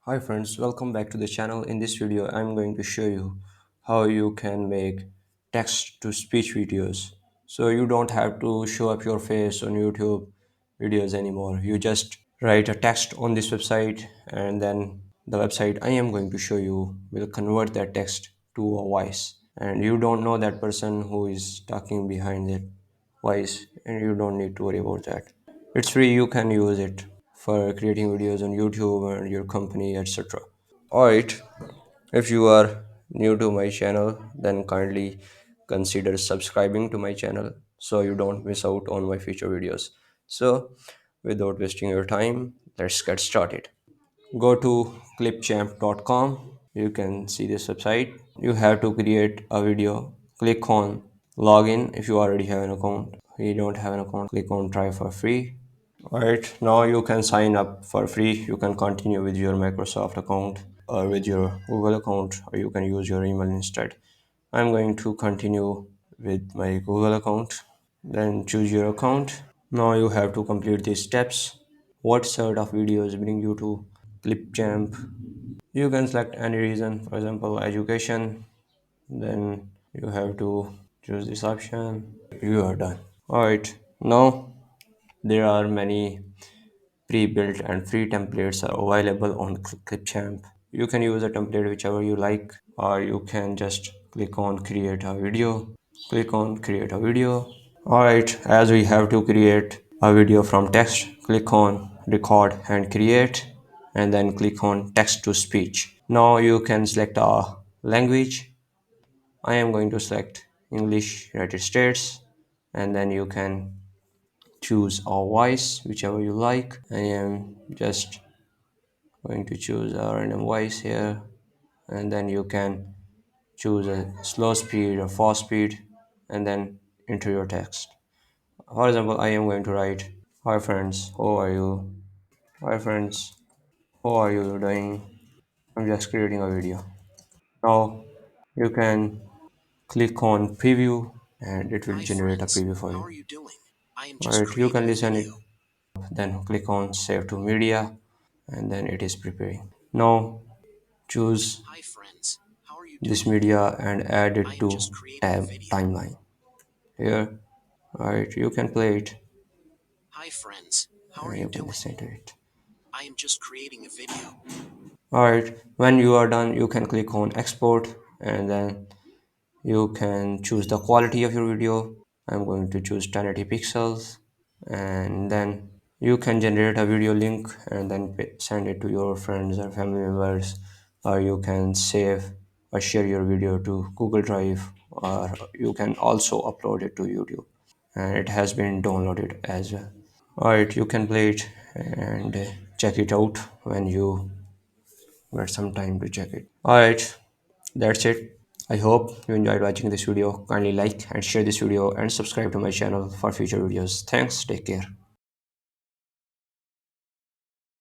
Hi friends, welcome back to the channel. In this video, I'm going to show you how you can make text to speech videos. So you don't have to show up your face on YouTube videos anymore. You just write a text on this website and then the website I am going to show you will convert that text to a voice. And you don't know that person who is talking behind it voice and you don't need to worry about that. It's free, you can use it for creating videos on YouTube and your company, etc. Alright, if you are new to my channel, then kindly consider subscribing to my channel so you don't miss out on my future videos. So, without wasting your time, let's get started. Go to clipchamp.com. You can see this website. You have to create a video. Click on login if you already have an account. If you don't have an account, click on try for free. Alright, now you can sign up for free. You can continue with your Microsoft account or with your Google account, or you can use your email instead. I'm going to continue with my Google account. Then choose your account. Now you have to complete these steps. What sort of videos bring you to Clipchamp? You can select any reason, for example, education. Then you have to choose this option. You are done. Alright, now there are many pre-built and free templates are available on Clipchamp. You can use a template whichever you like, or you can just click on create a video. Click on create a video. Alright, as we have to create a video from text, click on record and create, and then click on text to speech. Now you can select a language. I am going to select English United States, and then you can choose a voice whichever you like. I am just going to choose a random voice here, and then you can choose a slow speed or fast speed and then enter your text. For example, I am going to write, hi friends, how are you? Hi friends, how are you doing? I'm just creating a video. Now you can click on preview and it will Hi generate a friends, preview for how you. are you doing? I am just Alright, you can creating a listen it, video. then click on save to media and then it is preparing. Now choose Hi friends, how are you this doing? media and add I it am to just creating a tab video. timeline. Here, alright, you can play it Hi friends, how are and you you can doing? listen to it. I am just creating a video. Alright, when you are done, you can click on export and then you can choose the quality of your video. I'm going to choose 1080 pixels and then you can generate a video link and then send it to your friends or family members, or you can save or share your video to Google Drive, or you can also upload it to YouTube and it has been downloaded as well. Alright, you can play it and check it out when you get some time to check it. Alright, that's it. I hope you enjoyed watching this video. Kindly like and share this video and subscribe to my channel for future videos. Thanks, take care.